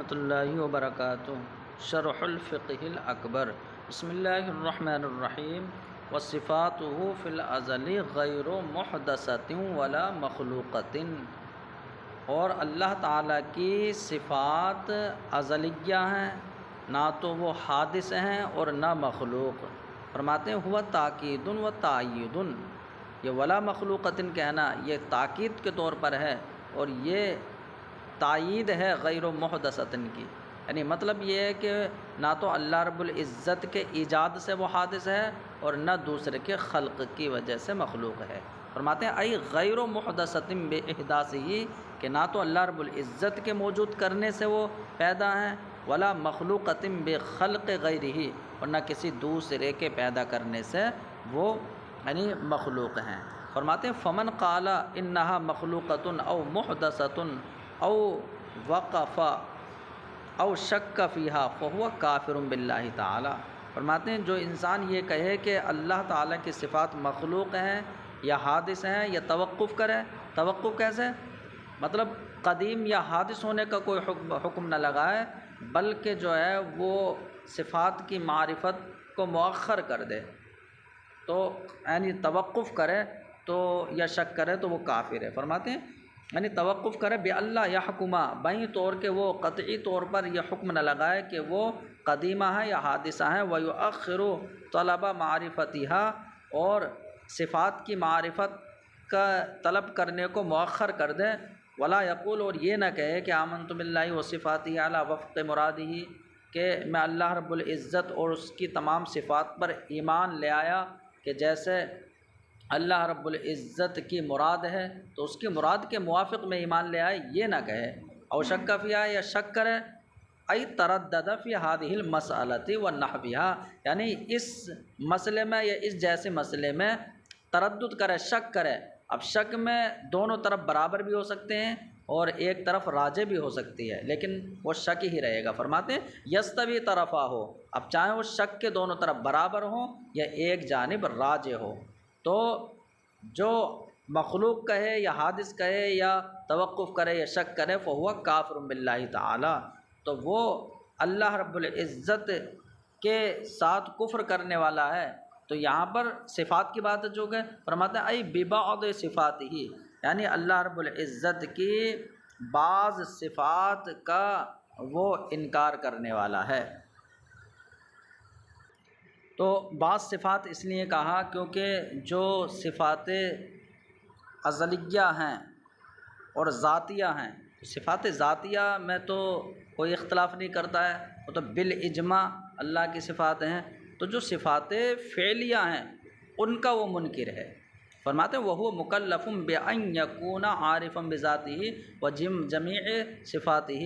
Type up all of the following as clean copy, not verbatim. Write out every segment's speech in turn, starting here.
ورحمۃ اللہ وبرکاتہ۔ شرح الفقہ الاکبر۔ بسم اللہ الرحمن الرحیم۔ وصفاتہ فی الازل غیر محدثۃ ولا مخلوقۃ، اور اللہ تعالیٰ کی صفات ازلیہ ہیں، نہ تو وہ حادث ہیں اور نہ مخلوق۔ فرماتے ہیں ہوا تاکید و تائید، یہ ولا مخلوقۃ کہنا یہ تاکید کے طور پر ہے، اور یہ تائید ہے غیر محدثۃ کی، یعنی مطلب یہ ہے کہ نہ تو اللہ رب العزت کے ایجاد سے وہ حادث ہے اور نہ دوسرے کے خلق کی وجہ سے مخلوق ہے۔ فرماتے ہیں ای غیر محدثۃ باحداثہ، کہ نہ تو اللہ رب العزت کے موجود کرنے سے وہ پیدا ہیں، ولا مخلوقۃ بخلق غیرہ، اور نہ کسی دوسرے کے پیدا کرنے سے وہ یعنی مخلوق ہیں۔ فرماتے ہیں فمن قال انہا مخلوقۃ او محدثۃ او وقف او شک فیہا فہو کافر باللہ تعالی۔ فرماتے ہیں جو انسان یہ کہے کہ اللہ تعالیٰ کی صفات مخلوق ہیں یا حادث ہیں یا توقف کرے، توقف کیسے؟ مطلب قدیم یا حادث ہونے کا کوئی حکم نہ لگائے، بلکہ جو ہے وہ صفات کی معرفت کو مؤخر کر دے، تو یعنی توقف کرے تو یا شک کرے تو وہ کافر ہے۔ فرماتے ہیں یعنی توقف کرے بے اللہ یحکمہ، بائیں طور کے وہ قطعی طور پر یہ حکم نہ لگائے کہ وہ قدیمہ ہے یا حادثہ ہیں، ویؤخر طلب معرفتہا، اور صفات کی معرفت کا طلب کرنے کو مؤخر کر دے، ولا یقول، اور یہ نہ کہے کہ آمنت باللہ وصفاتہ علی وفق مرادہ، کہ میں اللہ رب العزت اور اس کی تمام صفات پر ایمان لے آیا کہ جیسے اللہ رب العزت کی مراد ہے تو اس کی مراد کے موافق میں ایمان لے آئے، یہ نہ کہے۔ او شک فیہا، یا شک کرے، ای تردد فی ہذہ المسألۃ ونحوہا، یعنی اس مسئلے میں یا اس جیسے مسئلے میں تردد کرے، شک کرے۔ اب شک میں دونوں طرف برابر بھی ہو سکتے ہیں اور ایک طرف راجح بھی ہو سکتی ہے، لیکن وہ شک ہی رہے گا۔ فرماتے ہیں یستوی طرفا ہو، اب چاہے وہ شک کے دونوں طرف برابر ہوں یا ایک جانب راجح ہو، تو جو مخلوق کہے یا حادث کہے یا توقف کرے یا شک کرے فہو کافر باللہ تعالی، تو وہ اللہ رب العزت کے ساتھ کفر کرنے والا ہے۔ تو یہاں پر صفات کی بات جو کہ فرماتے ہیں ای ببعض صفاتہ، یعنی اللہ رب العزت کی بعض صفات کا وہ انکار کرنے والا ہے۔ تو بعض صفات اس لیے کہا کیونکہ جو صفات ازلیہ ہیں اور ذاتیہ ہیں، صفات ذاتیہ میں تو کوئی اختلاف نہیں کرتا ہے، وہ تو بالاجماع اللہ کی صفات ہیں۔ تو جو صفات فعلیہ ہیں ان کا وہ منکر ہے۔ فرماتے ہیں وَهُوَ مُكَلَّفٌ بِأَن يَكُونَ عَارِفًا بِذَاتِهِ وَجَمِيعِ صِفَاتِهِ،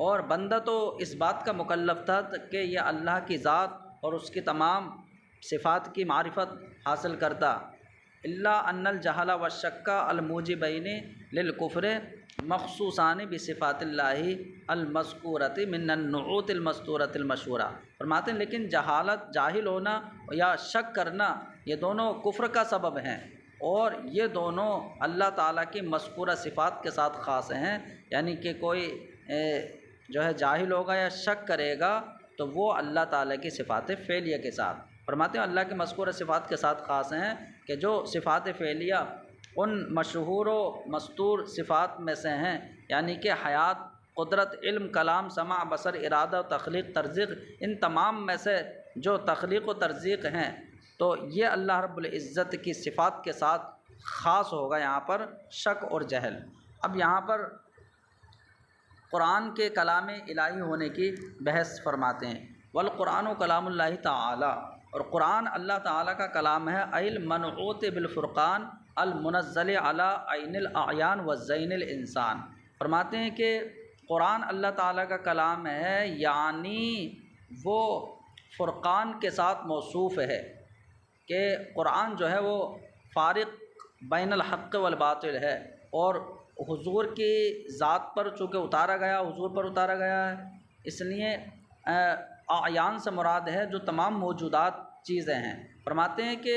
اور بندہ تو اس بات کا مکلف تھا کہ یہ اللہ کی ذات اور اس کی تمام صفات کی معرفت حاصل کرتا، الا ان الجہل والشک الموجبین للکفر مخصوصان بصفات اللہ المذکورۃ من النعوت المستورۃ المشہورہ۔ فرماتے ہیں لیکن جہالت، جاہل ہونا یا شک کرنا، یہ دونوں کفر کا سبب ہیں، اور یہ دونوں اللہ تعالیٰ کی مذکورہ صفات کے ساتھ خاص ہیں، یعنی کہ کوئی جو ہے جاہل ہوگا یا شک کرے گا تو وہ اللہ تعالیٰ کی صفات فعلیہ کے ساتھ۔ فرماتے ہیں اللہ کی مذکورہ صفات کے ساتھ خاص ہیں کہ جو صفات فعلیہ ان مشہور و مستور صفات میں سے ہیں، یعنی کہ حیات، قدرت، علم، کلام، سمع، بصر، ارادہ، تخلیق، ترزیق، ان تمام میں سے جو تخلیق و ترزیق ہیں تو یہ اللہ رب العزت کی صفات کے ساتھ خاص ہوگا یہاں پر شک اور جہل۔ اب یہاں پر قرآن کے کلام الہی ہونے کی بحث فرماتے ہیں۔ والقرآن کلام اللہ تعالی، اور قرآن اللہ تعالیٰ کا کلام ہے، المنعوت بالفرقان المنزل علی عین الاعیان وزین الانسان۔ فرماتے ہیں کہ قرآن اللہ تعالیٰ کا کلام ہے، یعنی وہ فرقان کے ساتھ موصوف ہے، کہ قرآن جو ہے وہ فارق بین الحق والباطل ہے، اور حضور کی ذات پر چونکہ اتارا گیا، حضور پر اتارا گیا ہے، اس لیے اعیان سے مراد ہے جو تمام موجودات چیزیں ہیں۔ فرماتے ہیں کہ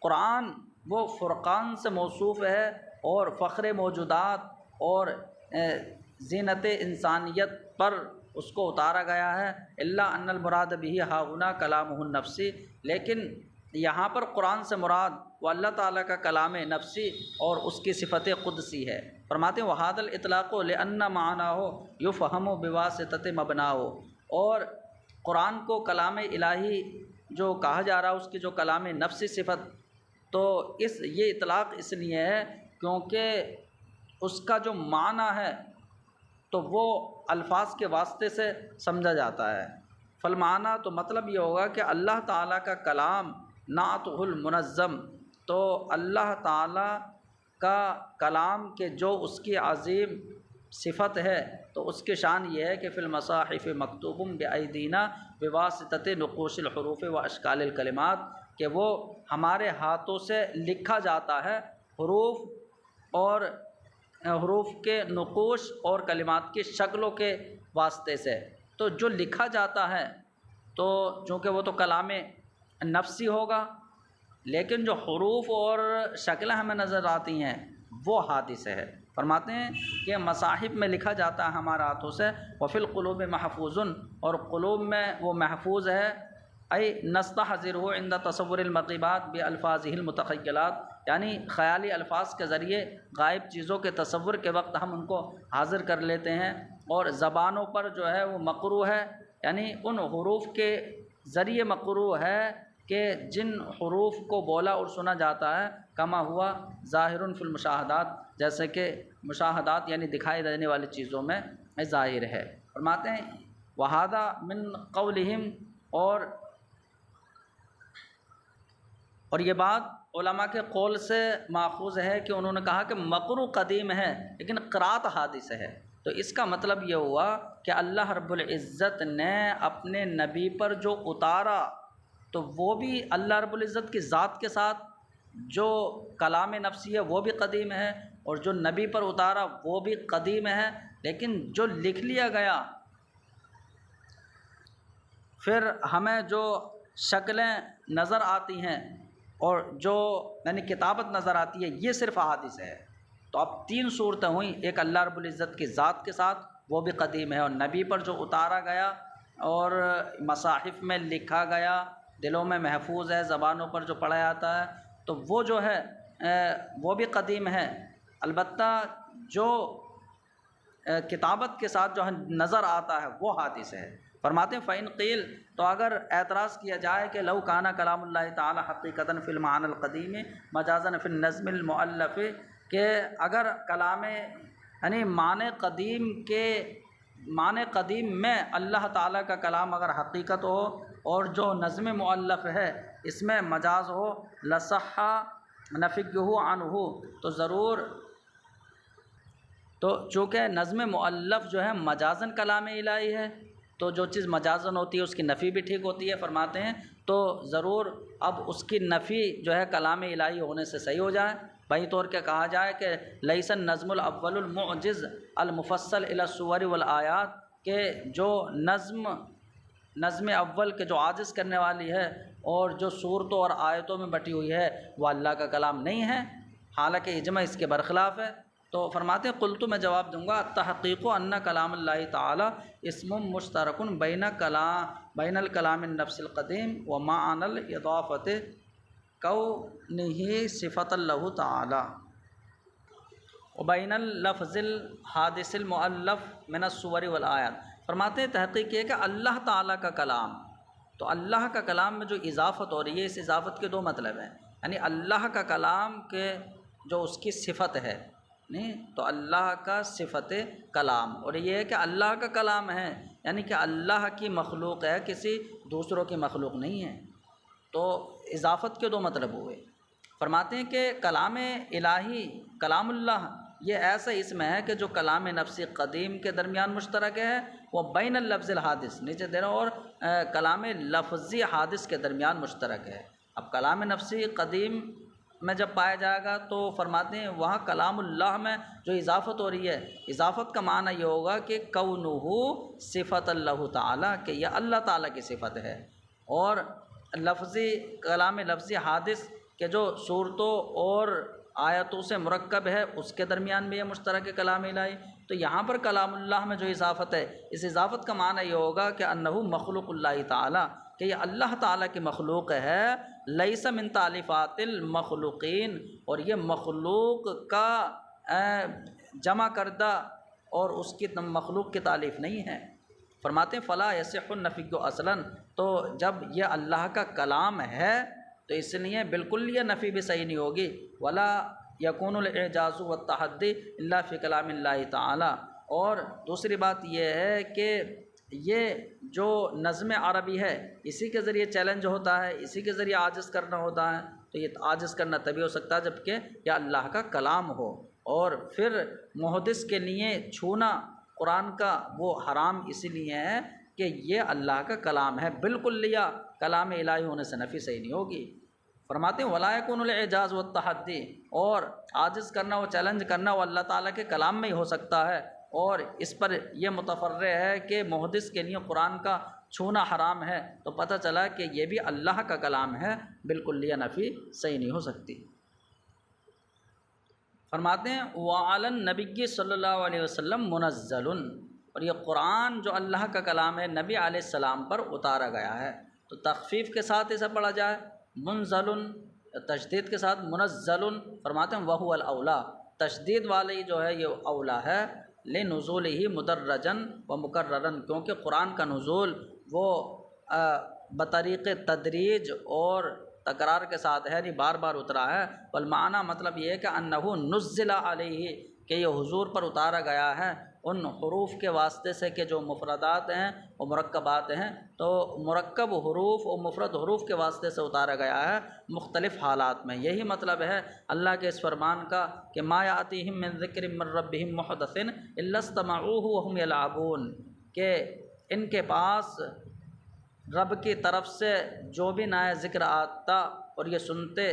قرآن وہ فرقان سے موصوف ہے اور فخر موجودات اور زینت انسانیت پر اس کو اتارا گیا ہے، الا ان المراد به ہاہنا کلامہ النفسی، لیکن یہاں پر قرآن سے مراد وہ اللہ تعالیٰ کا کلام نفسی اور اس کی صفت قدسی ہے۔ فرماتے ہیں وَهَذَا الْإِطْلَاقُ لِأَنَّ مَعْنَاهُ يُفْهَمُ بِوَاسِطَةِ مَبْنَاهُ، اور قرآن کو کلام الہی جو کہا جا رہا ہے، اس کی جو کلام نفسی صفت، تو یہ اطلاق اس لیے ہے کیونکہ اس کا جو معنی ہے تو وہ الفاظ کے واسطے سے سمجھا جاتا ہے۔ فالمعنی، تو مطلب یہ ہوگا کہ اللہ تعالیٰ کا کلام نعتہ المنظم، تو اللہ تعالیٰ کا کلام کے جو اس کی عظیم صفت ہے تو اس کی شان یہ ہے کہ فی المصاحف مکتوب بأیدینا بواسطۃ نقوش الحروف و اشکال الکلمات، کہ وہ ہمارے ہاتھوں سے لکھا جاتا ہے حروف اور حروف کے نقوش اور کلمات کی شکلوں کے واسطے سے۔ تو جو لکھا جاتا ہے تو چونکہ وہ تو کلام نفسی ہوگا، لیکن جو حروف اور شکلیں ہمیں نظر آتی ہیں وہ حادث ہے۔ فرماتے ہیں کہ مصاحف میں لکھا جاتا ہے ہمارے ہاتھوں سے، وفی القلوب محفوظ، اور قلوب میں وہ محفوظ ہے، ای نستحضرہ عند تصور المغیبات بالفاظہ المتخیلات، یعنی خیالی الفاظ کے ذریعے غائب چیزوں کے تصور کے وقت ہم ان کو حاضر کر لیتے ہیں، اور زبانوں پر جو ہے وہ مقروء ہے، یعنی ان حروف کے ذریعے مقروء ہے کہ جن حروف کو بولا اور سنا جاتا ہے، کما ہوا ظاہر فی المشاہدات، جیسے کہ مشاہدات یعنی دکھائی دینے والی چیزوں میں ظاہر ہے۔ فرماتے ہیں وہذا من قولہم، اور یہ بات علماء کے قول سے ماخوذ ہے کہ انہوں نے کہا کہ مقروء قدیم ہے لیکن قرات حادث ہے، تو اس کا مطلب یہ ہوا کہ اللہ رب العزت نے اپنے نبی پر جو اتارا تو وہ بھی اللہ رب العزت کی ذات کے ساتھ، جو کلام نفسی ہے وہ بھی قدیم ہے، اور جو نبی پر اتارا وہ بھی قدیم ہے، لیکن جو لکھ لیا گیا پھر ہمیں جو شکلیں نظر آتی ہیں اور جو یعنی کتابت نظر آتی ہے یہ صرف احادیث ہے۔ تو اب تین صورتیں ہوئیں، ایک اللہ رب العزت کی ذات کے ساتھ وہ بھی قدیم ہے، اور نبی پر جو اتارا گیا اور مصاحف میں لکھا گیا، دلوں میں محفوظ ہے، زبانوں پر جو پڑھا جاتا ہے تو وہ جو ہے وہ بھی قدیم ہے۔ البتہ جو کتابت کے ساتھ جو نظر آتا ہے وہ حادث ہے۔ فرماتے ہیں فَإِن قیل، تو اگر اعتراض کیا جائے کہ لو کان کلام اللہ تعالی حقیقتاً فی المعنی القدیم مجازاً فی النظم المؤلف، کہ اگر کلام یعنی معنی قدیم میں اللہ تعالیٰ کا کلام اگر حقیقت ہو اور جو نظم مؤلف ہے اس میں مجاز ہو، لصح نفیہ عنہ، تو ضرور، تو چونکہ نظم مؤلف جو ہے مجازاً کلام الہی ہے، تو جو چیز مجازاً ہوتی ہے اس کی نفی بھی ٹھیک ہوتی ہے۔ فرماتے ہیں تو ضرور اب اس کی نفی جو ہے کلام الہی ہونے سے صحیح ہو جائے، بہی طور کے کہا جائے کہ لیس النظم الاول المعجز المفصل الی الصور والآیات، کہ جو نظم اول کے جو عاجز کرنے والی ہے اور جو صورتوں اور آیتوں میں بٹی ہوئی ہے وہ اللہ کا کلام نہیں ہے، حالانکہ اجماع اس کے برخلاف ہے۔ تو فرماتے ہیں قلت، میں جواب دوں گا، التحقیق ان کلام اللہ تعالی اسم مشترک بین الکلام النفس القدیم و معنی الاضافۃ کونہ صفۃ اللہ تعالی و بین اللفظ الحادث المؤلف من الصور والآیات۔ فرماتے ہیں تحقیق یہ کہ اللہ تعالیٰ کا کلام، تو اللہ کا کلام میں جو اضافت ہو رہی ہے، اس اضافت کے دو مطلب ہیں، یعنی اللہ کا کلام کے جو اس کی صفت ہے، نہیں تو اللہ کا صفت کلام، اور یہ ہے کہ اللہ کا کلام ہے یعنی کہ اللہ کی مخلوق ہے، کسی دوسروں کی مخلوق نہیں ہے، تو اضافت کے دو مطلب ہوئے۔ فرماتے ہیں کہ کلام الہی، کلام اللہ، یہ ایسا اسم ہے کہ جو کلام نفسی قدیم کے درمیان مشترک ہے، وہ بین اللفظ الحادث، نیچے دے رہا ہوں، اور کلام لفظی حادث کے درمیان مشترک ہے۔ اب کلام نفسی قدیم میں جب پایا جائے گا تو فرماتے ہیں وہاں کلام اللہ میں جو اضافت ہو رہی ہے، اضافت کا معنی یہ ہوگا کہ کونہ صفت اللہ تعالیٰ، کہ یہ اللہ تعالیٰ کی صفت ہے، اور لفظی کلام لفظی حادث کہ جو صورتوں اور آیتوں سے مرکب ہے اس کے درمیان بھی یہ مشترک کلام الہی۔ تو یہاں پر کلام اللہ میں جو اضافت ہے، اس اضافت کا معنی یہ ہوگا کہ انہ مخلوق اللہ تعالیٰ، کہ یہ اللہ تعالیٰ کی مخلوق ہے، لیس من تالیفات المخلوقین، اور یہ مخلوق کا جمع کردہ اور اس کی مخلوق کی تالیف نہیں ہے۔ فرماتے ہیں فلا یصح النفی اصلا، تو جب یہ اللہ کا کلام ہے تو اس لیے بالکل یہ نفی بھی صحیح نہیں ہوگی۔ ولا یکون الاعجاز والتحدی الا فی کلام اللہ تعالی، اور دوسری بات یہ ہے کہ یہ جو نظم عربی ہے اسی کے ذریعے چیلنج ہوتا ہے، اسی کے ذریعے عاجز کرنا ہوتا ہے، تو یہ عاجز کرنا تبھی ہو سکتا ہے جب کہ یہ اللہ کا کلام ہو۔ اور پھر محدث کے لیے چھونا قرآن کا وہ حرام اسی لیے ہے کہ یہ اللہ کا کلام ہے، بالکل لیا کلام الہی ہونے سے نفی صحیح نہیں ہوگی۔ فرماتے ہیں ولا یکون الاعجاز والتحدی، اور عاجز کرنا و چیلنج کرنا وہ اللہ تعالیٰ کے کلام میں ہی ہو سکتا ہے، اور اس پر یہ متفرع ہے کہ محدث کے لیے قرآن کا چھونا حرام ہے، تو پتہ چلا کہ یہ بھی اللہ کا کلام ہے، بالکل لیا نفی صحیح نہیں ہو سکتی۔ فرماتے ہیں وعلی النبی صلی اللہ علیہ وسلم منزل، اور یہ قرآن جو اللہ کا کلام ہے نبی علیہ السلام پر اتارا گیا ہے۔ تو تخفیف کے ساتھ اسے پڑھا جائے منزل، تشدید کے ساتھ منزل، فرماتے ہیں وہو الاولیٰ، تشدید والی جو ہے یہ اولیٰ ہے، لنزولہ مدرجا و مکررا، کیونکہ قرآن کا نزول وہ بطریق تدریج اور تکرار کے ساتھ ہے، یعنی بار بار اترا ہے۔ والمعنی مطلب یہ ہے کہ انہ نزل علیہ، کہ یہ حضور پر اتارا گیا ہے ان حروف کے واسطے سے کہ جو مفردات ہیں اور مرکبات ہیں، تو مرکب حروف اور مفرد حروف کے واسطے سے اتارا گیا ہے مختلف حالات میں۔ یہی مطلب ہے اللہ کے اس فرمان کا کہ ما یاتیہم من ذکر من ربہم محدث الا استمعوہ وہم یلعبون، کہ ان کے پاس رب کی طرف سے جو بھی نیا ذکر آتا اور یہ سنتے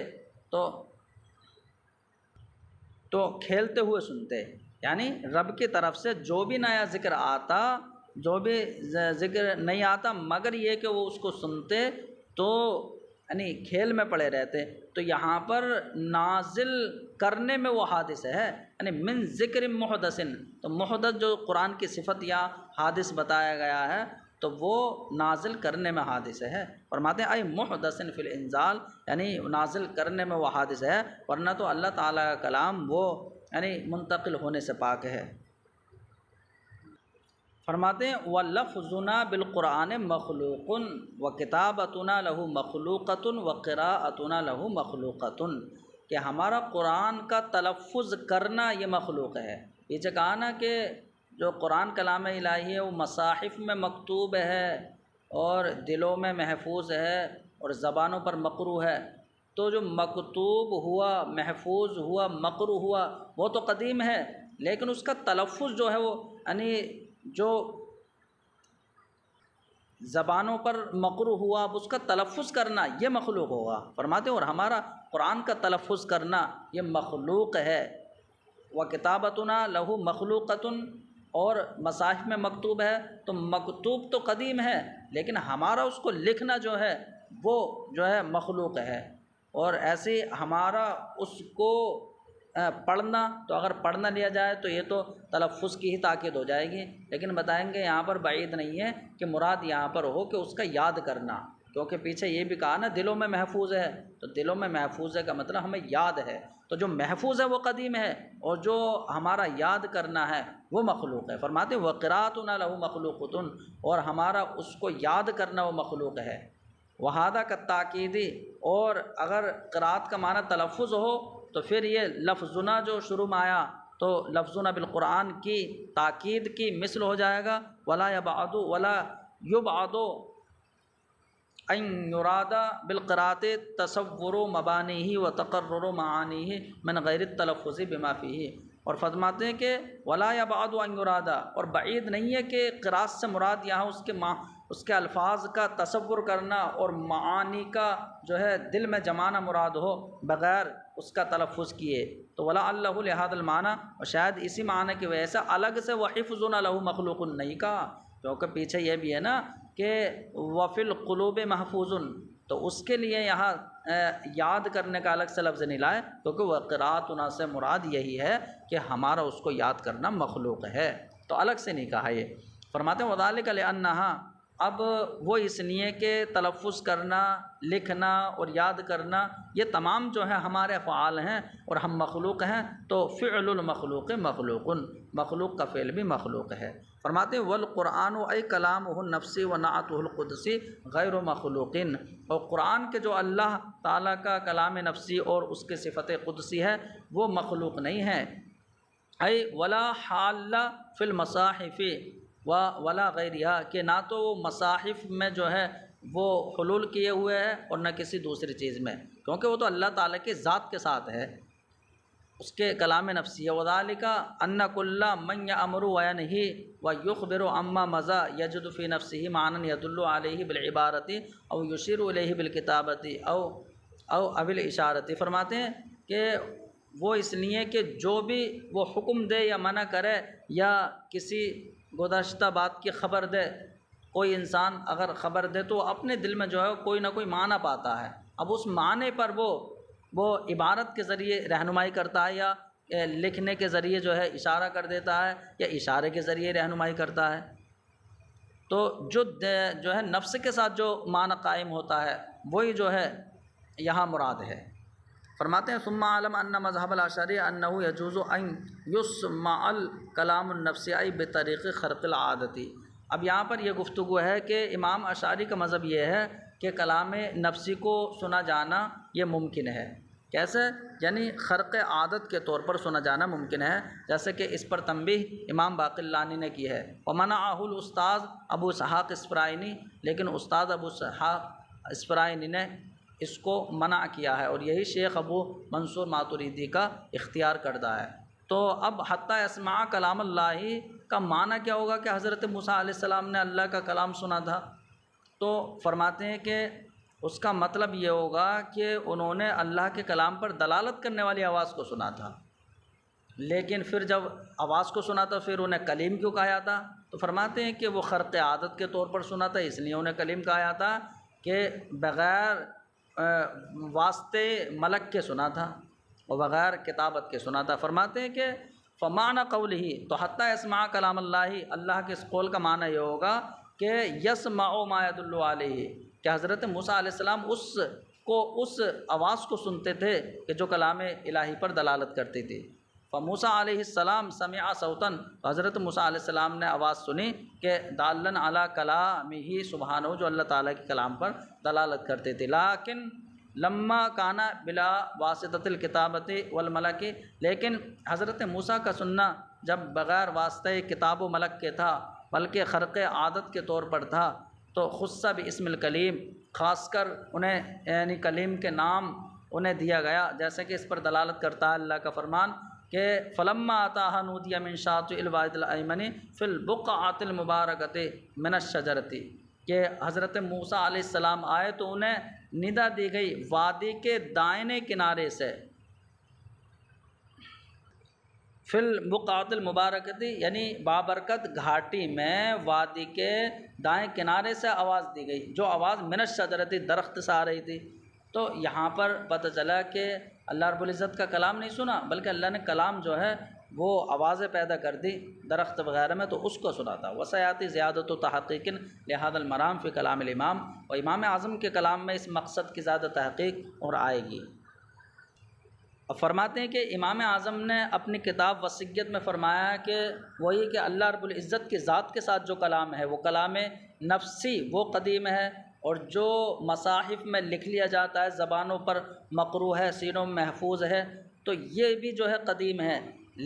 تو کھیلتے ہوئے سنتے، یعنی رب کی طرف سے جو بھی نیا ذکر آتا، جو بھی ذکر نہیں آتا مگر یہ کہ وہ اس کو سنتے تو یعنی کھیل میں پڑے رہتے۔ تو یہاں پر نازل کرنے میں وہ حادث ہے، یعنی من ذکر محدث، تو محدث جو قرآن کی صفت یا حادث بتایا گیا ہے تو وہ نازل کرنے میں حادث ہے۔ فرماتے ہیں اے محدث فی الانزال، یعنی نازل کرنے میں وہ حادث ہے، ورنہ تو اللہ تعالیٰ کا کلام وہ یعنی منتقل ہونے سے پاک ہے۔ فرماتے ہیں وَلَفْظُنَا بِالْقُرْآنِ مَخْلُوقٌ وَكِتَابَتُنَا لَهُ مَخْلُوقَةٌ وَقِرَاءَتُنَا لَهُ مَخْلُوقَةٌ، کہ ہمارا قرآن کا تلفظ کرنا یہ مخلوق ہے۔ یہ کہا نا کہ جو قرآن کلام الہی ہے وہ مصاحف میں مکتوب ہے اور دلوں میں محفوظ ہے اور زبانوں پر مقروء ہے، تو جو مکتوب ہوا، محفوظ ہوا، مقروء ہوا وہ تو قدیم ہے، لیکن اس کا تلفظ جو ہے وہ یعنی جو زبانوں پر مقروء ہوا اب اس کا تلفظ کرنا یہ مخلوق ہوگا۔ فرماتے ہیں اور ہمارا قرآن کا تلفظ کرنا یہ مخلوق ہے۔ وَكِتَابَتُنَا لَهُ مَخْلُوقَةٌ، اور مصاحف میں مکتوب ہے تو مکتوب تو قدیم ہے لیکن ہمارا اس کو لکھنا جو ہے وہ جو ہے مخلوق ہے، اور ایسے ہمارا اس کو پڑھنا، تو اگر پڑھنا لیا جائے تو یہ تو تلفظ کی ہی تاکید ہو جائے گی، لیکن بتائیں گے یہاں پر بعید نہیں ہے کہ مراد یہاں پر ہو کہ اس کا یاد کرنا، کیونکہ پیچھے یہ بھی کہا نا دلوں میں محفوظ ہے، تو دلوں میں محفوظ ہے کا مطلب ہمیں یاد ہے، تو جو محفوظ ہے وہ قدیم ہے اور جو ہمارا یاد کرنا ہے وہ مخلوق ہے۔ فرماتے ہیں وَقِرَاءَتُنَا لَهُ مَخْلُوقَةٌ، اور ہمارا اس کو یاد کرنا وہ مخلوق ہے۔ وَهَذَا كَالتَّأْكِيدِ، اور اگر قرات کا معنی تلفظ ہو تو پھر یہ لفظنا جو شروع میں آیا تو لفظنا بالقرآن کی تاکید کی مثل ہو جائے گا۔ ولا يبعد ان يراد بالقراءۃ تصور مبانیہ وتقرر معانیہ من غیر التلفظ بما فیہ، اور فرماتے ہیں کہ ولا يبعد ان يراد، اور بعید نہیں ہے کہ قراءت سے مراد یہاں اس کے الفاظ کا تصور کرنا اور معانی کا جو ہے دل میں جمانا مراد ہو بغیر اس کا تلفظ کیے، تو وَلَعَلَّهُ لِهَذَا الْمَعْنَى، اور شاید اسی معنی کی وجہ سے الگ سے وَحِفْظُنَا لَهُ مَخْلُوقٌ نہیں کہا، کیونکہ پیچھے یہ بھی ہے نا کہ وَفِي الْقُلُوبِ مَحْفُوظٌ، تو اس کے لیے یہاں یاد کرنے کا الگ سے لفظ نہیں لائے، کیونکہ وہ قراءتنا سے مراد یہی ہے کہ ہمارا اس کو یاد کرنا مخلوق ہے، تو الگ سے نہیں کہا یہ۔ فرماتے ہیں وذالک لأنہا، اب وہ اس لیے کہ تلفظ کرنا، لکھنا اور یاد کرنا یہ تمام جو ہے ہمارے افعال ہیں اور ہم مخلوق ہیں، تو فعل المخلوق مخلوق، مخلوق کا فعل بھی مخلوق ہے۔ فرماتے ہیں والقرآن ای کلامہ النفسی و نعتہ القدسی غیر مخلوق، اور قرآن کے جو اللہ تعالیٰ کا کلام نفسی اور اس کے صفت قدسی ہے وہ مخلوق نہیں ہے۔ ای ولا حال فی المصاحف ولا غیرہا، کہ نہ تو وہ مصاحف میں جو ہے وہ حلول کیے ہوئے ہے اور نہ کسی دوسری چیز میں، کیونکہ وہ تو اللہ تعالیٰ کے ذات کے ساتھ ہے، اس کے کلام نفسی ہے۔ وذالک ان کل من یامر وینہی ویخبر عما مضی یجد فی نفسہ معنی یدل علیہ بالعبارۃ او یشیر الیہ بالکتابۃ او الاشارۃ۔ فرماتے ہیں کہ وہ اس لیے کہ جو بھی وہ حکم دے یا منع کرے یا کسی گزشتہ بات کی خبر دے، کوئی انسان اگر خبر دے تو اپنے دل میں جو ہے کوئی نہ کوئی معنی پاتا ہے، اب اس معنی پر وہ عبارت کے ذریعے رہنمائی کرتا ہے یا لکھنے کے ذریعے جو ہے اشارہ کر دیتا ہے یا اشارے کے ذریعے رہنمائی کرتا ہے، تو جو ہے نفس کے ساتھ جو معنی قائم ہوتا ہے وہی جو ہے یہاں مراد ہے۔ فرماتے ہیں ثم علم ان مذهب الاشعری انه يجوز ان يسمع الكلام النفسی بطریق خرق العادتی۔ اب یہاں پر یہ گفتگو ہے کہ امام اشعری کا مذہب یہ ہے کہ کلام نفسی کو سنا جانا یہ ممکن ہے۔ کیسے؟ یعنی خرق عادت کے طور پر سنا جانا ممکن ہے، جیسے کہ اس پر تنبیہ امام باقلانی نے کی ہے۔ ومنعہ الاستاذ ابو اسحاق اسفرائینی، لیکن استاد ابو اسحاق اسفرائینی نے اس کو منع کیا ہے، اور یہی شیخ ابو منصور ماتریدی کا اختیار کردہ ہے۔ تو اب حتیٰ اسماع کلام اللہ کا معنی کیا ہوگا کہ حضرت موسیٰ علیہ السلام نے اللہ کا کلام سنا تھا؟ تو فرماتے ہیں کہ اس کا مطلب یہ ہوگا کہ انہوں نے اللہ کے کلام پر دلالت کرنے والی آواز کو سنا تھا، لیکن پھر جب آواز کو سنا تو پھر انہیں کلیم کیوں کہا تھا؟ تو فرماتے ہیں کہ وہ خرق عادت کے طور پر سنا تھا، اس لیے انہیں کلیم کہا تھا کہ بغیر واسطے ملک کے سنا تھا اور بغیر کتابت کے سنا تھا۔ فرماتے ہیں کہ فمعنی قولہ، تو حتیٰ اسماع کلام اللہ، اللہ کے اس قول کا معنی یہ ہوگا کہ یسمع ما یدل علیہ، کہ حضرت موسیٰ علیہ السلام اس آواز کو سنتے تھے کہ جو کلام الہی پر دلالت کرتی تھی۔ فموسیٰ علیہ السلام سمع صوتا، حضرت موسیٰ علیہ السلام نے آواز سنی کہ دالن علی کلامہ سبحانہ، جو اللہ تعالیٰ کے کلام پر دلالت کرتے تھے۔ لیکن لما کانا بلا واسطۃ الکتابۃ والملک، لیکن حضرت موسیٰ کا سننا جب بغیر واسطہ کتاب و ملک کے تھا بلکہ خرق عادت کے طور پر تھا، تو خص باسم الکلیم، خاص کر انہیں یعنی کلیم کے نام انہیں دیا گیا، جیسے کہ اس پر دلالت کرتا ہے اللہ کا فرمان کہ فلما اتاها نودی من شاطئ الوادی الایمن فی البقعۃ المبارکۃ من الشجرۃ، کہ حضرت موسیٰ علیہ السلام آئے تو انہیں ندا دی گئی وادی کے دائیں کنارے سے، فی البقعۃ المبارکۃ یعنی بابرکت گھاٹی میں وادی کے دائیں کنارے سے آواز دی گئی، جو آواز من الشجرۃ درخت سے آ رہی تھی۔ تو یہاں پر پتہ چلا کہ اللہ رب العزت کا کلام نہیں سنا، بلکہ اللہ نے کلام جو ہے وہ آوازیں پیدا کر دی درخت وغیرہ میں، تو اس کو سنا تھا۔ وسیاتی زیادت و تحقیق لہذا المرام فی کلام الامام، اور امام اعظم کے کلام میں اس مقصد کی زیادہ تحقیق اور آئے گی۔ اب فرماتے ہیں کہ امام اعظم نے اپنی کتاب وصیت میں فرمایا کہ وہی کہ اللہ رب العزت کی ذات کے ساتھ جو کلام ہے وہ کلام نفسی وہ قدیم ہے، اور جو مصاحف میں لکھ لیا جاتا ہے، زبانوں پر مقروء ہے، سینوں میں محفوظ ہے، تو یہ بھی جو ہے قدیم ہے،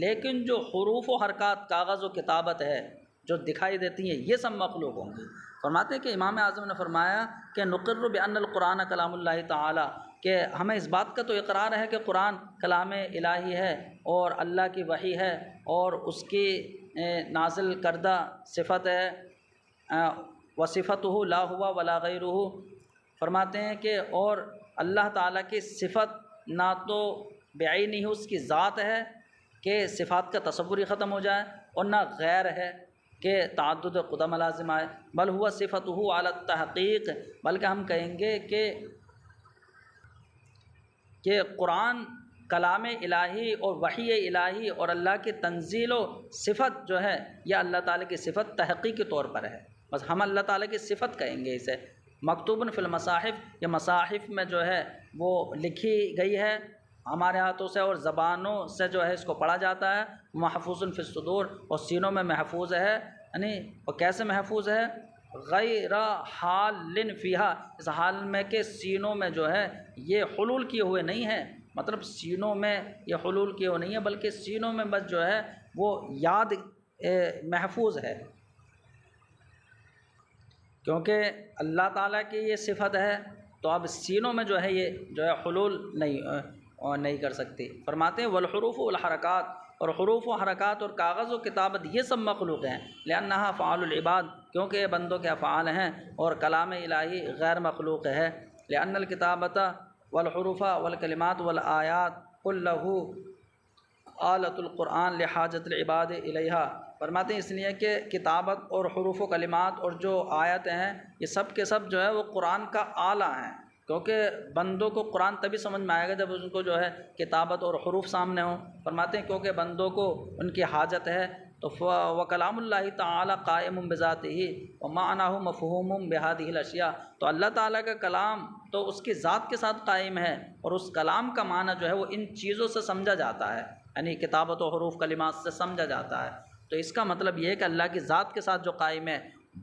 لیکن جو حروف و حرکات کاغذ و کتابت ہے جو دکھائی دیتی ہیں یہ سب مخلوق ہوں گی۔ فرماتے ہیں کہ امام اعظم نے فرمایا کہ نقر بان القرآن کلام اللہ تعالی، کہ ہمیں اس بات کا تو اقرار ہے کہ قرآن کلام الہی ہے اور اللہ کی وحی ہے اور اس کی نازل کردہ صفت ہے، وصفتہ لا ہوا ولا غیرہ۔ فرماتے ہیں کہ اور اللہ تعالیٰ کی صفت نہ تو بعینہ ہی اس کی ذات ہے کہ صفات کا تصور ہی ختم ہو جائے، اور نہ غیر ہے کہ تعدد قدم لازم آئے، بل ہوا صفتہ علی التحقیق، بلکہ ہم کہیں گے کہ کہ قرآن کلام الہی اور وحی الہی اور اللہ کی تنزیل و صفت جو ہے یہ اللہ تعالیٰ کی صفت تحقیقی طور پر ہے، بس ہم اللہ تعالیٰ کی صفت کہیں گے اسے۔ مکتوبن فی المصاحف، یہ مصاحف میں جو ہے وہ لکھی گئی ہے ہمارے ہاتھوں سے اور زبانوں سے جو ہے اس کو پڑھا جاتا ہے۔ محفوظ فی الصدور، اور سینوں میں محفوظ ہے، یعنی اور کیسے محفوظ ہے؟ غیر حال فیہا، اس حال میں کہ سینوں میں جو ہے یہ حلول کیے ہوئے نہیں ہیں، مطلب سینوں میں یہ حلول کیے ہوئے نہیں ہیں بلکہ سینوں میں بس جو ہے وہ یاد محفوظ ہے، کیونکہ اللہ تعالیٰ کی یہ صفت ہے تو اب سینوں میں جو ہے یہ جو ہے حلول نہیں کر سکتی۔ فرماتے ہیں والحروف والحرکات، اور حروف و حرکات اور کاغذ و کتابت یہ سب مخلوق ہیں، لأنہا افعال العباد، کیونکہ یہ بندوں کے افعال ہیں، اور کلام الہی غیر مخلوق ہے۔ لأن الکتابت والحروف والکلمات والآیات کلہ آلۃ القرآن لحاجت العباد الیہا۔ فرماتے ہیں اس لیے کہ کتابت اور حروف و کلمات اور جو آیتیں ہیں یہ سب کے سب جو ہے وہ قرآن کا آلہ ہیں، کیونکہ بندوں کو قرآن تبھی سمجھ میں آئے گا جب ان کو جو ہے کتابت اور حروف سامنے ہوں۔ فرماتے ہیں کیونکہ بندوں کو ان کی حاجت ہے، تو وکلام اللہ تعالی قائم بذاتہ ومعناہ مفہوم بہذہ الاشیاء، تو اللہ تعالیٰ کا کلام تو اس کی ذات کے ساتھ قائم ہے، اور اس کلام کا معنی جو ہے وہ ان چیزوں سے سمجھا جاتا ہے، یعنی کتابت و حروف کلمات سے سمجھا جاتا ہے۔ تو اس کا مطلب یہ ہے کہ اللہ کی ذات کے ساتھ جو قائم ہے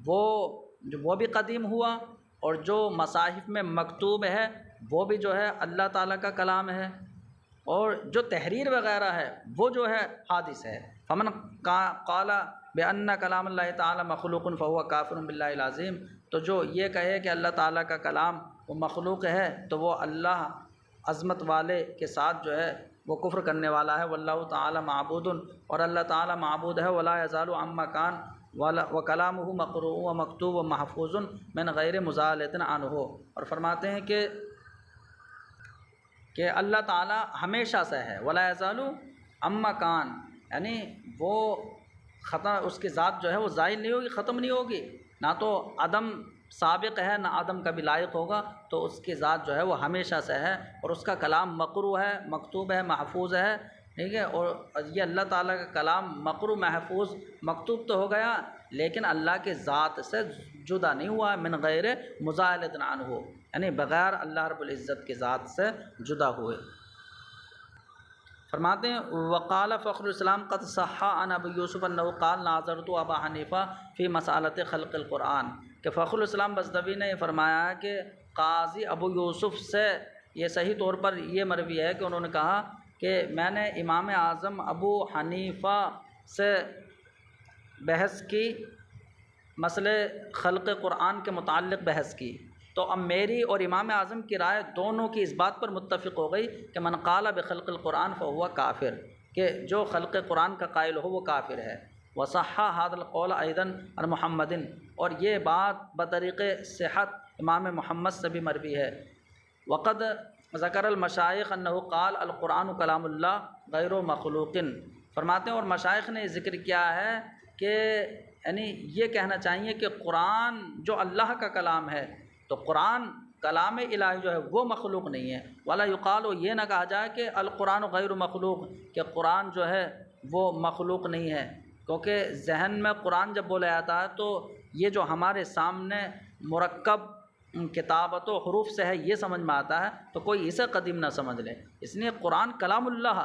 وہ بھی قدیم ہوا، اور جو مصاحف میں مکتوب ہے وہ بھی جو ہے اللہ تعالیٰ کا کلام ہے، اور جو تحریر وغیرہ ہے وہ جو ہے حادث ہے۔ فمن قال بأن کلام اللہ تعالیٰ مخلوق فهو کافر باللہ العظیم، تو جو یہ کہے کہ اللہ تعالیٰ کا کلام وہ مخلوق ہے تو وہ اللہ عظمت والے کے ساتھ جو ہے وہ کفر کرنے والا ہے۔ واللہ تعالیٰ معبود، اور اللہ تعالیٰ معبود ہے، ولا یزال عما کان وکلامہ مقروء و مکتوب و محفوظ من غیر مزالۃ عنہ۔ اور فرماتے ہیں کہ اللہ تعالیٰ ہمیشہ سے ہے، ولا یزال عما کان، یعنی وہ ختم، اس کی ذات جو ہے وہ زائل نہیں ہوگی، ختم نہیں ہوگی، نہ تو عدم سابق ہے نہ عدم کبھی لائق ہوگا، تو اس کی ذات جو ہے وہ ہمیشہ سے ہے، اور اس کا کلام مقروء ہے، مکتوب ہے، محفوظ ہے، ٹھیک ہے۔ اور یہ اللہ تعالیٰ کا کلام مقروء، محفوظ، مکتوب تو ہو گیا لیکن اللہ کے ذات سے جدا نہیں ہوا، من غیر مزالۃ عنہ، یعنی بغیر اللہ رب العزت کی ذات سے جدا ہوئے۔ فرماتے ہیں وقال فخر الاسلام قد صح عن ابی یوسف انہ قال ناظرت ابا حنیفہ فی مسألۃ خلق القرآن، کہ فخر الاسلام بزدوی نے یہ فرمایا ہے کہ قاضی ابو یوسف سے یہ صحیح طور پر یہ مروی ہے کہ انہوں نے کہا کہ میں نے امام اعظم ابو حنیفہ سے بحث کی، مسئلے خلق قرآن کے متعلق بحث کی، تو اب میری اور امام اعظم کی رائے دونوں کی اس بات پر متفق ہو گئی کہ من قال بخلق القرآن فهو کافر، کہ جو خلق قرآن کا قائل ہو وہ کافر ہے۔ وصح هذا القول ايضا عن محمد، اور یہ بات بطریق صحت امام محمد سے بھی مروی ہے۔ وقد ذکر المشائخ انہ قال القرآن کلام اللہ غیر مخلوق، فرماتے ہیں اور مشائخ نے ذکر کیا ہے کہ یعنی یہ کہنا چاہیے کہ قرآن جو اللہ کا کلام ہے تو قرآن کلام الہی جو ہے وہ مخلوق نہیں ہے۔ ولا یقال، یہ نہ کہا جائے کہ القرآن غیر مخلوق، کہ قرآن جو ہے وہ مخلوق نہیں ہے، کیونکہ ذہن میں قرآن جب بولا جاتا ہے تو یہ جو ہمارے سامنے مرکب کتابت و حروف سے ہے یہ سمجھ میں آتا ہے، تو کوئی اسے قدیم نہ سمجھ لے، اس لیے قرآن کلام اللہ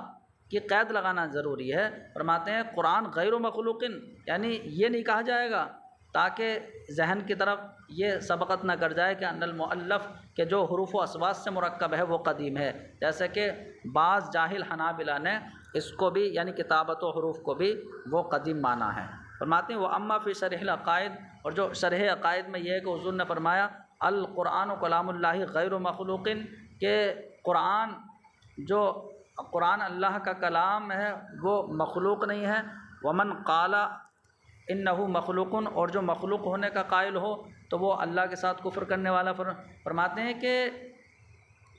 کی قید لگانا ضروری ہے۔ فرماتے ہیں قرآن غیر مخلوق، یعنی یہ نہیں کہا جائے گا تاکہ ذہن کی طرف یہ سبقت نہ کر جائے کہ ان المؤلف کے جو حروف و اصوات سے مرکب ہے وہ قدیم ہے، جیسے کہ بعض جاہل حنابلہ نے اس کو بھی یعنی کتابت و حروف کو بھی وہ قدیم مانا ہے۔ فرماتے ہیں وہ اما فی شرح العقائد، اور جو شرح عقائد میں یہ ہے کہ حضور نے فرمایا القرآن کلام اللہ غیر مخلوق، کہ قرآن اللہ کا کلام ہے وہ مخلوق نہیں ہے۔ ومن قال انہ مخلوق، اور جو مخلوق ہونے کا قائل ہو تو وہ اللہ کے ساتھ کفر کرنے والا۔ فرماتے ہیں کہ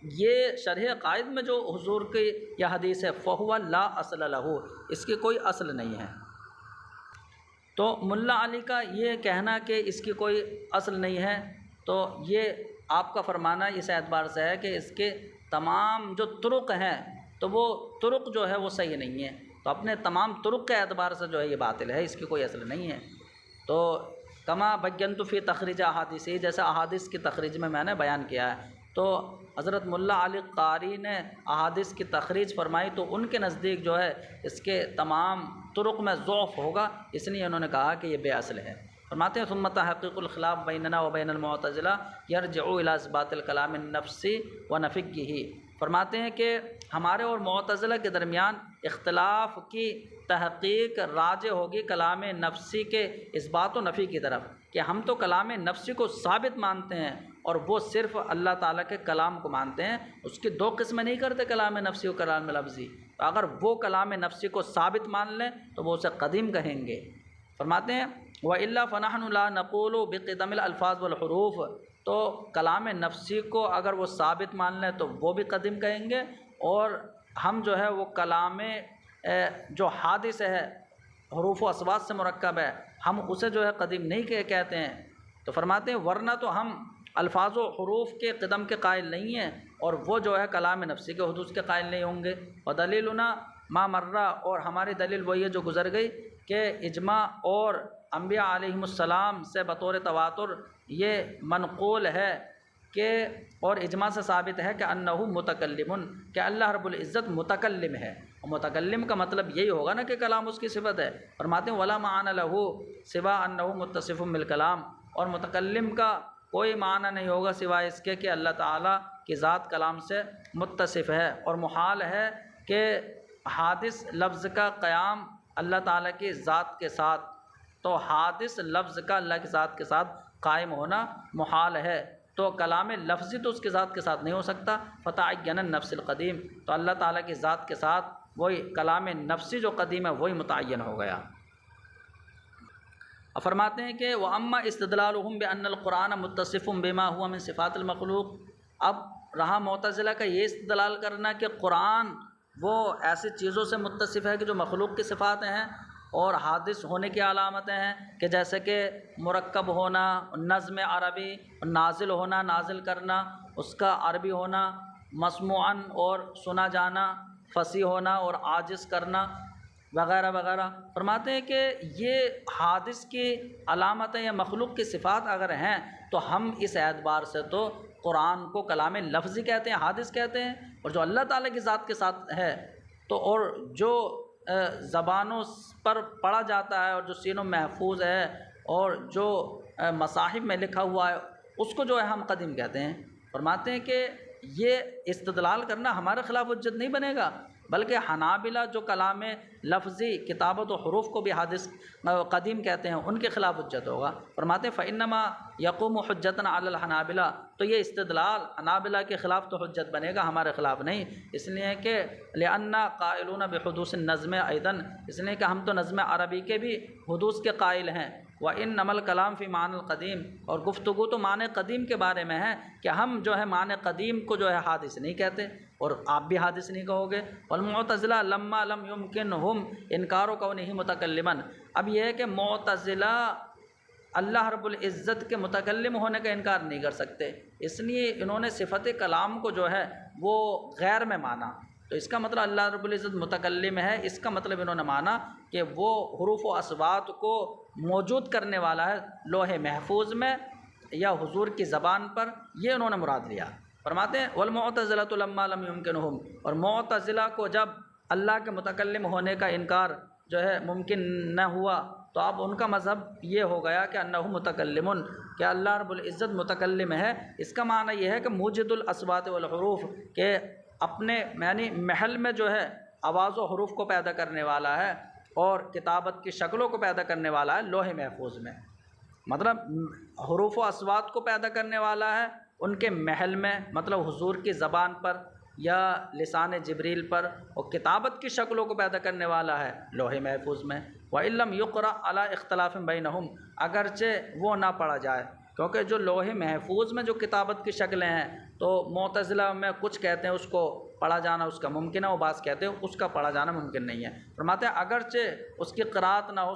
یہ شرح عقائد میں جو حضور کی یہ حدیث ہے فہو لا اصل لہ، اس کی کوئی اصل نہیں ہے۔ تو ملا علی کا یہ کہنا کہ اس کی کوئی اصل نہیں ہے، تو یہ آپ کا فرمانا اس اعتبار سے ہے کہ اس کے تمام جو طرق ہیں تو وہ طرق جو ہے وہ صحیح نہیں ہے، تو اپنے تمام طرق کے اعتبار سے جو ہے یہ باطل ہے، اس کی کوئی اصل نہیں ہے۔ تو کما بینت فی تخریج احادیث، جیسے احادیث کی تخریج میں نے بیان کیا ہے، تو حضرت ملا علی قاری نے احادیث کی تخریج فرمائی تو ان کے نزدیک جو ہے اس کے تمام طرق میں ضعف ہوگا، اس لیے انہوں نے کہا کہ یہ بے اصل ہے۔ فرماتے ہیں ثم تحقیق الخلاف بیننا و بین المعتزلہ یرجع الی اثبات الکلام النفسی و نفیہ، فرماتے ہیں کہ ہمارے اور معتزلہ کے درمیان اختلاف کی تحقیق راجع ہوگی کلام نفسی کے اس بات و نفی کی طرف، کہ ہم تو کلام نفسی کو ثابت مانتے ہیں اور وہ صرف اللہ تعالیٰ کے کلام کو مانتے ہیں، اس کی دو قسمیں نہیں کرتے، کلام نفسی و کلام لفظی۔ تو اگر وہ کلام نفسی کو ثابت مان لیں تو وہ اسے قدیم کہیں گے۔ فرماتے ہیں وَإِلَّا فَنَحْنُ لَا نَقُولُ بِقِدَمِ الْأَلْفَاظِ وَالْحُرُوفِ، تو کلام نفسی کو اگر وہ ثابت مان لیں تو وہ بھی قدیم کہیں گے، اور ہم جو ہے وہ کلام جو حادث ہے، حروف و اصوات سے مرکب ہے، ہم اسے جو ہے قدیم نہیں کہتے ہیں۔ تو فرماتے ہیں ورنہ تو ہم الفاظ و حروف کے قدم کے قائل نہیں ہیں، اور وہ جو ہے کلام نفسی کے حدوث کے قائل نہیں ہوں گے۔ وَدَلِيلُنَا مَا مَرَّ، اور ہماری دلیل وہی ہے جو گزر گئی، کہ اجماع اور انبیاء علیہم السلام سے بطور تواتر یہ منقول ہے کہ، اور اجماع سے ثابت ہے کہ انہ متکلم، کہ اللہ رب العزت متکلم ہے، اور متکلم کا مطلب یہی ہوگا نا کہ کلام اس کی صفت ہے۔ فرماتے ہیں ولا معنی لہ سوا انہ متصف بالکلام، اور متکلم کا کوئی معنی نہیں ہوگا سوائے اس کے کہ اللہ تعالیٰ کی ذات کلام سے متصف ہے، اور محال ہے کہ حادث لفظ کا قیام اللہ تعالیٰ کی ذات کے ساتھ، تو حادث لفظ کا اللہ کی ذات کے ساتھ قائم ہونا محال ہے، تو کلام لفظی تو اس کی ذات کے ساتھ نہیں ہو سکتا۔ فتعین النفس القدیم، تو اللہ تعالیٰ کی ذات کے ساتھ وہی کلام نفسی جو قدیم ہے وہی متعین ہو گیا۔ اب فرماتے ہیں کہ وَأَمَّا اسْتِدْلَالُهُمْ بِأَنَّ الْقُرْآنَ مُتَّصِفٌ بِمَا هُوَ مِن صِفَاتِ الْمَخْلُوق، اب رہا معتزلہ کا یہ استدلال کرنا کہ قرآن وہ ایسی چیزوں سے متصف ہے کہ جو مخلوق کی صفات ہیں اور حادث ہونے کی علامتیں ہیں، کہ جیسے کہ مرکب ہونا، نظم عربی، نازل ہونا، نازل کرنا، اس کا عربی ہونا، مسموعاً اور سنا جانا، فصیح ہونا اور عاجز کرنا وغیرہ وغیرہ۔ فرماتے ہیں کہ یہ حادث کی علامتیں یا مخلوق کی صفات اگر ہیں تو ہم اس اعتبار سے تو قرآن کو کلام لفظی کہتے ہیں، حادث کہتے ہیں، اور جو اللہ تعالیٰ کی ذات کے ساتھ ہے تو، اور جو زبانوں پر پڑھا جاتا ہے اور جو سینوں محفوظ ہے اور جو مصاحف میں لکھا ہوا ہے اس کو جو ہے ہم قدیم کہتے ہیں۔ فرماتے ہیں کہ یہ استدلال کرنا ہمارے خلاف حجت نہیں بنے گا، بلکہ حنابلہ جو کلام لفظی کتابت و حروف کو بھی حادث قدیم کہتے ہیں ان کے خلاف حجت ہوگا۔ فرماتے ہیں فَإِنَّمَا يَقُومُ حُجَّةً عَلَى الْحَنَابِلَةِ، تو یہ استدلال حنابلہ کے خلاف تو حجت بنے گا، ہمارے خلاف نہیں، اس لیے کہ لِأَنَّا قَائِلُونَ بِحُدُوثِ النَّظْمِ أَيْضًا، اس لیے کہ ہم تو نظم عربی کے بھی حدوث کے قائل ہیں۔ وَإِنَّمَا الْكَلَامُ فِي مَعْنَى الْقَدِيمِ، اور گفتگو تو معنی قدیم کے بارے میں ہے کہ ہم جو ہے معنی قدیم کو جو ہے حادث نہیں کہتے، اور آپ بھی حادث نہیں کہو گے۔ والمعتزلہ لما لم يمكنهم انکار کونہ متکلما، اب یہ ہے کہ معتزلہ اللہ رب العزت کے متکلم ہونے کا انکار نہیں کر سکتے، اس لیے انہوں نے صفت کلام کو جو ہے وہ غیر میں مانا، تو اس کا مطلب اللہ رب العزت متکلم ہے، اس کا مطلب انہوں نے مانا کہ وہ حروف و اصوات کو موجود کرنے والا ہے لوح محفوظ میں یا حضور کی زبان پر، یہ انہوں نے مراد لیا۔ فرماتے ہیں والمعتزلۃ لما لم يمكنهم، اور معتزلہ کو جب اللہ کے متکلم ہونے کا انکار جو ہے ممکن نہ ہوا تو اب ان کا مذہب یہ ہو گیا کہ انہ متکلم، کہ اللہ رب العزت متکلم ہے۔ اس کا معنی یہ ہے کہ موجد الاصوات والحروف، کہ اپنے یعنی محل میں جو ہے آواز و حروف کو پیدا کرنے والا ہے اور کتابت کی شکلوں کو پیدا کرنے والا ہے لوح محفوظ میں، مطلب حروف و اصوات کو پیدا کرنے والا ہے ان کے محل میں، مطلب حضور کی زبان پر یا لسان جبریل پر، اور کتابت کی شکلوں کو پیدا کرنے والا ہے لوح محفوظ میں۔ وَإِن لَّمْ يُقْرَأْ عَلَىٰ اخْتِلَافٍ بَيْنَهُمْ، اگرچہ وہ نہ پڑھا جائے، کیونکہ جو لوح محفوظ میں جو کتابت کی شکلیں ہیں تو معتزلہ میں کچھ کہتے ہیں اس کو پڑھا جانا اس کا ممکن ہے، وہ بعض کہتے ہیں اس کا پڑھا جانا ممکن نہیں ہے۔ فرماتے ہیں اگرچہ اس کی قرأت نہ ہو،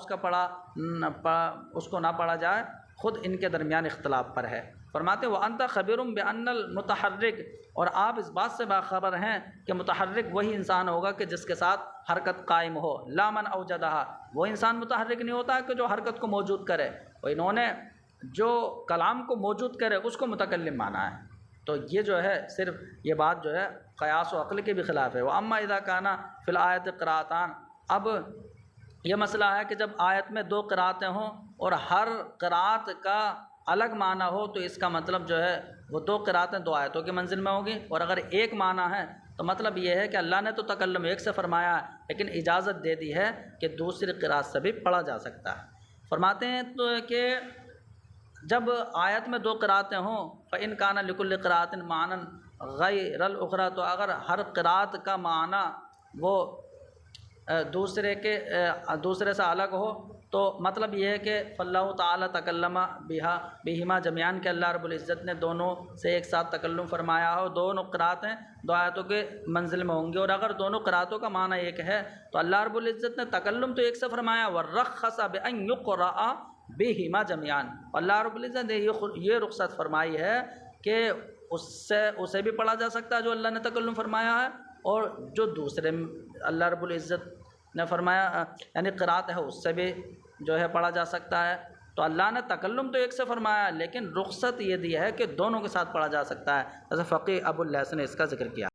اس کو نہ پڑھا جائے، خود ان کے درمیان اختلاف پر ہے۔ فرماتے ہیں وَأَنْتَ خَبِيرٌ بِأَنَّ الْمُتَحَرِّكَ، اور آپ اس بات سے باخبر ہیں کہ متحرک وہی انسان ہوگا کہ جس کے ساتھ حرکت قائم ہو، لا من اوجدها، وہ انسان متحرک نہیں ہوتا کہ جو حرکت کو موجود کرے، اور انہوں نے جو کلام کو موجود کرے اس کو متکلم مانا ہے، تو یہ جو ہے صرف یہ بات جو ہے قیاس و عقل کے بھی خلاف ہے۔ وَأَمَّا إِذَا كَانَ فِي الْآيَةِ قِرَاءَتَانِ، اب یہ مسئلہ ہے کہ جب آیت میں دو قرأتیں ہوں اور ہر قرأت کا الگ معنی ہو تو اس کا مطلب جو ہے وہ دو قرأتیں دو آیتوں کی منزل میں ہوگی، اور اگر ایک معنی ہے تو مطلب یہ ہے کہ اللہ نے تو تکلم ایک سے فرمایا ہے لیکن اجازت دے دی ہے کہ دوسری قرأت سے بھی پڑھا جا سکتا ہے۔ فرماتے ہیں تو کہ جب آیت میں دو قرأتیں ہوں فَإِنْ كَانَ لِكُلِّ قِرَاءَةٍ مَعْنًى غَيْرَ الْأُخْرَى، تو اگر ہر قرأت کا معنی وہ دوسرے سے الگ ہو تو مطلب یہ ہے کہ فاللہ تعالیٰ تکلم بہما جمیعاً، کہ اللہ رب العزت نے دونوں سے ایک ساتھ تکلم فرمایا ہو، دونوں قرأتیں دو آیتوں کے منزل میں ہوں گی، اور اگر دونوں قرأتوں کا معنی ایک ہے تو اللہ رب العزت نے تکلم تو ایک سے فرمایا، وَرَخَّصَ بِأَنْ يُقْرَأَ بِهِمَا جَمِيعًا، اللہ رب العزت نے یہ رخصت فرمائی ہے کہ اسے بھی پڑھا جا سکتا ہے جو اللہ نے تکلم فرمایا ہے، اور جو دوسرے اللہ رب العزت نے فرمایا یعنی قرأت ہے اس سے بھی جو ہے پڑھا جا سکتا ہے۔ تو اللہ نے تکلم تو ایک سے فرمایا لیکن رخصت یہ دی ہے کہ دونوں کے ساتھ پڑھا جا سکتا ہے، جیسے فقیہ ابو اللیث نے اس کا ذکر کیا۔